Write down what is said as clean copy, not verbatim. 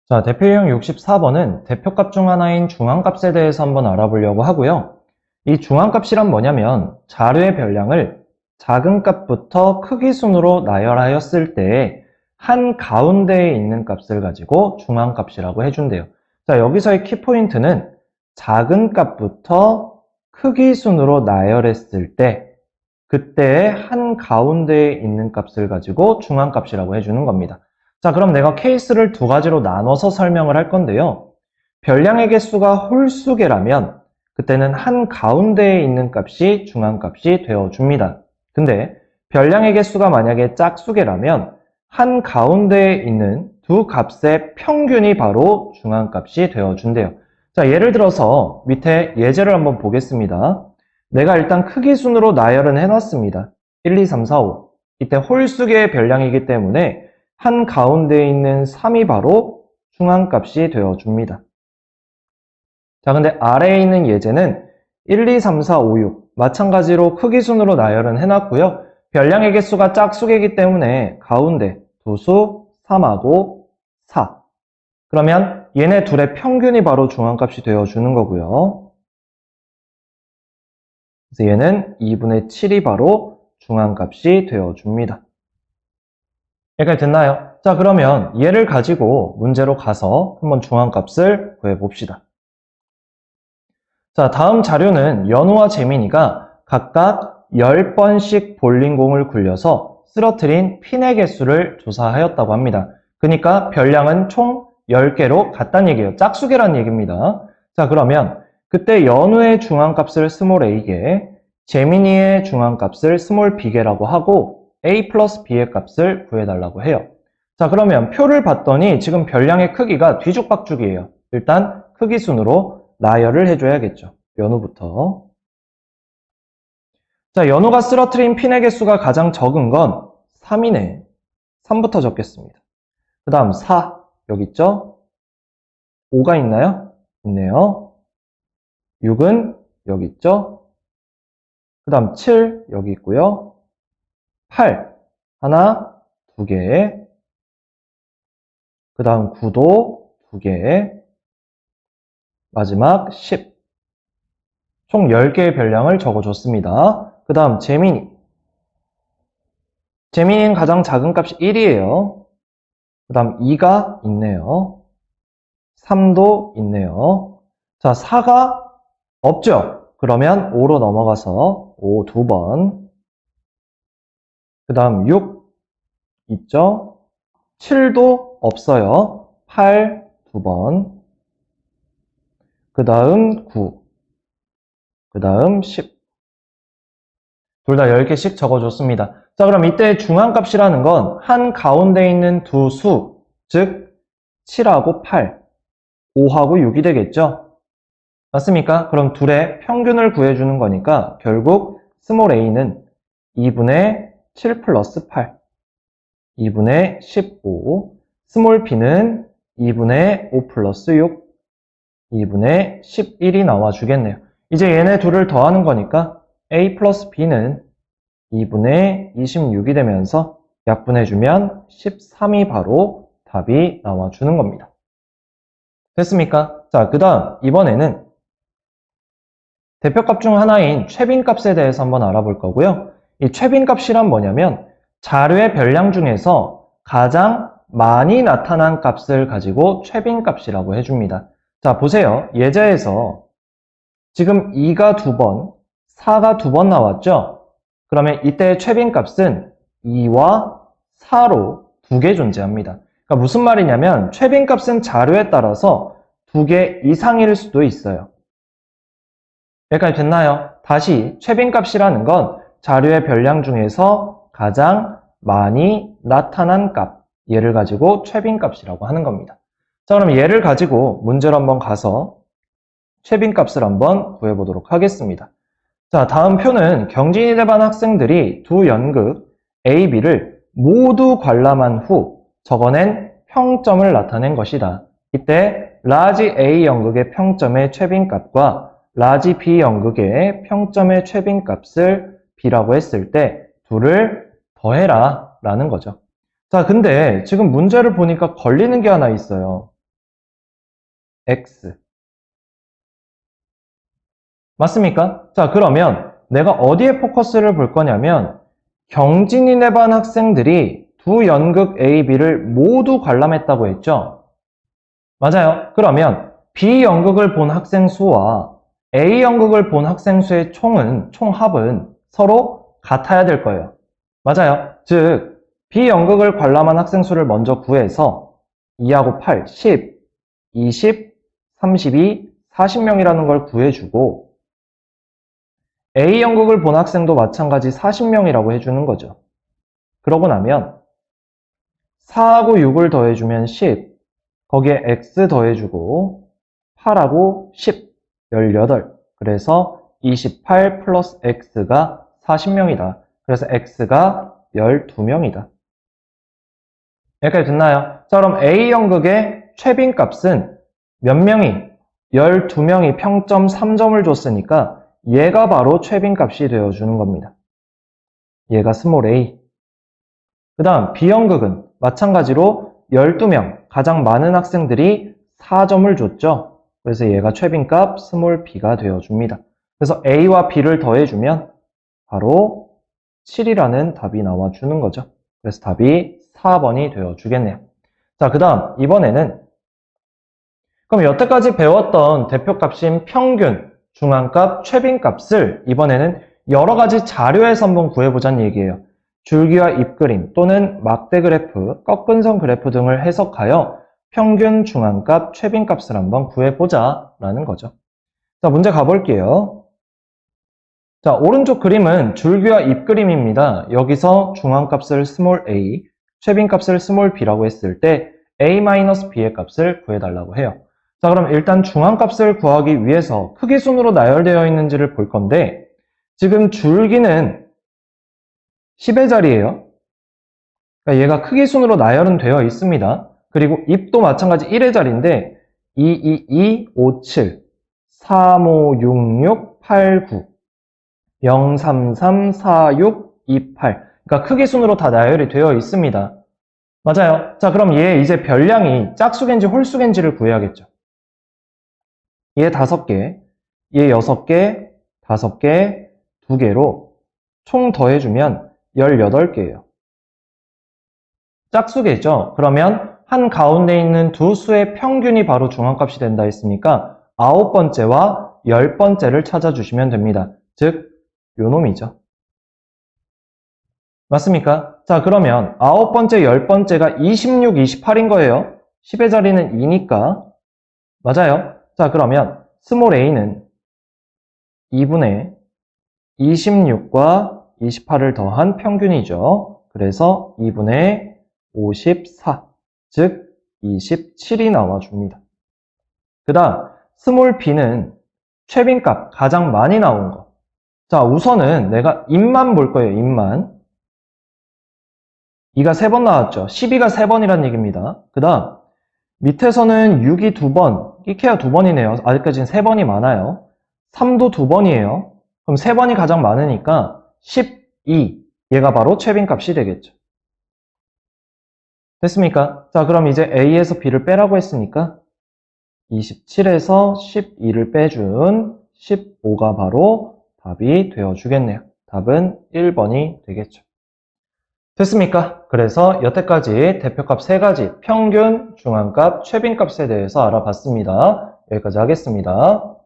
자, 대표 유형 64번은 대표값 중 하나인 중앙값에 대해서 한번 알아보려고 하고요. 이 중앙값이란 뭐냐면 자료의 별량을 작은 값부터 크기 순으로 나열하였을 때 한 가운데에 있는 값을 가지고 중앙값이라고 해준대요. 자, 여기서의 키포인트는 작은 값부터 크기 순으로 나열했을 때 그때의 한 가운데에 있는 값을 가지고 중앙값이라고 해주는 겁니다. 자, 그럼 내가 케이스를 두 가지로 나눠서 설명을 할 건데요. 별량의 개수가 홀수개라면 그때는 한 가운데에 있는 값이 중앙값이 되어줍니다. 근데 별량의 개수가 만약에 짝수개라면 한 가운데에 있는 두 값의 평균이 바로 중앙값이 되어준대요. 자, 예를 들어서 밑에 예제를 한번 보겠습니다. 내가 일단 크기 순으로 나열은 해놨습니다. 1, 2, 3, 4, 5. 이때 홀수개의 별량이기 때문에 한 가운데에 있는 3이 바로 중앙값이 되어줍니다. 자, 근데 아래에 있는 예제는 1, 2, 3, 4, 5, 6. 마찬가지로 크기 순으로 나열은 해놨고요. 별량의 개수가 짝수개이기 때문에 가운데 두수 3하고 4. 그러면 얘네 둘의 평균이 바로 중앙값이 되어주는 거고요. 그래서 얘는 2분의 7이 바로 중앙값이 되어줍니다. 여기까지 됐나요? 자, 그러면 얘를 가지고 문제로 가서 한번 중앙값을 구해봅시다. 자, 다음 자료는 연우와 재민이가 각각 10번씩 볼링공을 굴려서 쓰러뜨린 핀의 개수를 조사하였다고 합니다. 그러니까 별량은 총 10개로 같다는 얘기예요. 짝수개라는 얘기입니다. 자, 그러면 그때 연우의 중앙값을 스몰 a개, 재민이의 중앙값을 스몰 b개라고 하고 a 플러스 b의 값을 구해달라고 해요. 자, 그러면 표를 봤더니 지금 별량의 크기가 뒤죽박죽이에요. 일단 크기 순으로 나열을 해줘야겠죠. 연우부터. 자, 연우가 쓰러뜨린 핀의 개수가 가장 적은 건 3이네. 3부터 적겠습니다. 그 다음 4, 여기 있죠? 5가 있나요? 있네요. 6은 여기 있죠? 그 다음 7, 여기 있고요. 8, 하나, 2개. 그 다음 9도 2개. 마지막 10. 총 10개의 별량을 적어줬습니다. 그 다음 재민이. 재민이는 가장 작은 값이 1이에요. 그 다음 2가 있네요. 3도 있네요. 자, 4가 없죠? 그러면 5로 넘어가서 5 2번. 그 다음 6 있죠? 7도 없어요. 8 2번. 그 다음 9. 그 다음 10. 둘 다 10개씩 적어줬습니다. 자, 그럼 이때 중앙값이라는 건 한 가운데 있는 두 수, 즉 7하고 8, 5하고 6이 되겠죠? 맞습니까? 그럼 둘의 평균을 구해주는 거니까 결국 스몰 a는 2분의 7 플러스 8, 2분의 15, 스몰 b는 2분의 5 플러스 6, 2분의 11이 나와주겠네요. 이제 얘네 둘을 더하는 거니까 a 플러스 b는 2분의 26이 되면서 약분해주면 13이 바로 답이 나와주는 겁니다. 됐습니까? 자, 그 다음 이번에는 대표값 중 하나인 최빈값에 대해서 한번 알아볼 거고요. 이 최빈값이란 뭐냐면 자료의 별량 중에서 가장 많이 나타난 값을 가지고 최빈값이라고 해줍니다. 자, 보세요. 예제에서 지금 2가 2번, 4가 2번 나왔죠? 그러면 이때의 최빈값은 2와 4로 2개 존재합니다. 그러니까 무슨 말이냐면 최빈값은 자료에 따라서 2개 이상일 수도 있어요. 여기까지 됐나요? 다시 최빈값이라는 건 자료의 별량 중에서 가장 많이 나타난 값, 얘를 가지고 최빈값이라고 하는 겁니다. 자, 그럼 얘를 가지고 문제로 한번 가서 최빈값을 한번 구해보도록 하겠습니다. 자, 다음 표는 경진이 대반 학생들이 두 연극 A, B를 모두 관람한 후 적어낸 평점을 나타낸 것이다. 이때 라지 A 연극의 평점의 최빈값과 라지 B 연극의 평점의 최빈값을 B라고 했을 때 둘을 더해라 라는 거죠. 자, 근데 지금 문제를 보니까 걸리는 게 하나 있어요. X. 맞습니까? 자, 그러면 내가 어디에 포커스를 볼 거냐면 경진이네 반 학생들이 두 연극 A, B를 모두 관람했다고 했죠? 맞아요. 그러면 B 연극을 본 학생 수와 A 연극을 본 학생 수의 총합은 서로 같아야 될 거예요. 맞아요. 즉, B 연극을 관람한 학생 수를 먼저 구해서 2하고 8, 10, 20, 32, 40명이라는 걸 구해주고 A 연극을 본 학생도 마찬가지 40명이라고 해주는 거죠. 그러고 나면 4하고 6을 더해주면 10, 거기에 X 더해주고 8하고 10, 18. 그래서 28 플러스 X가 40명이다. 그래서 X가 12명이다. 여기까지 됐나요? 자, 그럼 A 연극의 최빈 값은 몇 명이? 12명이 평점 3점을 줬으니까 얘가 바로 최빈 값이 되어주는 겁니다. 얘가 스몰 a. 그 다음 B 연극은 마찬가지로 12명, 가장 많은 학생들이 4점을 줬죠. 그래서 얘가 최빈 값 스몰 b가 되어줍니다. 그래서 A와 B를 더해주면 바로 7이라는 답이 나와주는 거죠. 그래서 답이 4번이 되어주겠네요. 자, 그 다음 이번에는 그럼 여태까지 배웠던 대표값인 평균, 중앙값, 최빈값을 이번에는 여러 가지 자료에서 한번 구해보자는 얘기예요. 줄기와 잎그림 또는 막대 그래프, 꺾은선 그래프 등을 해석하여 평균, 중앙값, 최빈값을 한번 구해보자라는 거죠. 자, 문제 가볼게요. 자, 오른쪽 그림은 줄기와 잎그림입니다. 여기서 중앙값을 스몰 a, 최빈값을 스몰 b라고 했을 때 a-b의 값을 구해달라고 해요. 자, 그럼 일단 중앙값을 구하기 위해서 크기순으로 나열되어 있는지를 볼 건데 지금 줄기는 10의 자리예요. 그러니까 얘가 크기순으로 나열은 되어 있습니다. 그리고 잎도 마찬가지 1의 자리인데 2, 2, 2, 5, 7, 3, 5, 6, 6, 8, 9, 0, 3, 3, 4, 6, 2, 8. 그러니까 크기순으로 다 나열이 되어 있습니다. 맞아요. 자, 그럼 얘 이제 별량이 짝수인지 홀수인지를 구해야겠죠. 얘 5개, 얘 6개, 5개, 2개로 총 더해주면 18개예요. 짝수겠죠? 그러면 한 가운데 있는 두 수의 평균이 바로 중앙값이 된다 했으니까 9번째와 10번째를 찾아주시면 됩니다. 즉, 요 놈이죠. 맞습니까? 자, 그러면 9번째, 10번째가 26, 28인 거예요. 10의 자리는 2니까. 맞아요. 자, 그러면 스몰 a는 2분의 26과 28을 더한 평균이죠. 그래서 2분의 54, 즉 27이 나와줍니다. 그 다음 스몰 b는 최빈값, 가장 많이 나온 거. 자, 우선은 내가 입만 볼 거예요. 입만. 2가 3번 나왔죠. 12가 3번이란 얘기입니다. 그 다음 밑에서는 6이 2번, 끼케야 2번이네요. 아직까지는 3번이 많아요. 3도 2번이에요. 그럼 3번이 가장 많으니까 12, 얘가 바로 최빈값이 되겠죠. 됐습니까? 자, 그럼 이제 A에서 B를 빼라고 했으니까 27에서 12를 빼준 15가 바로 답이 되어주겠네요. 답은 1번이 되겠죠. 됐습니까? 그래서 여태까지 대표값 3가지, 평균, 중앙값, 최빈값에 대해서 알아봤습니다. 여기까지 하겠습니다.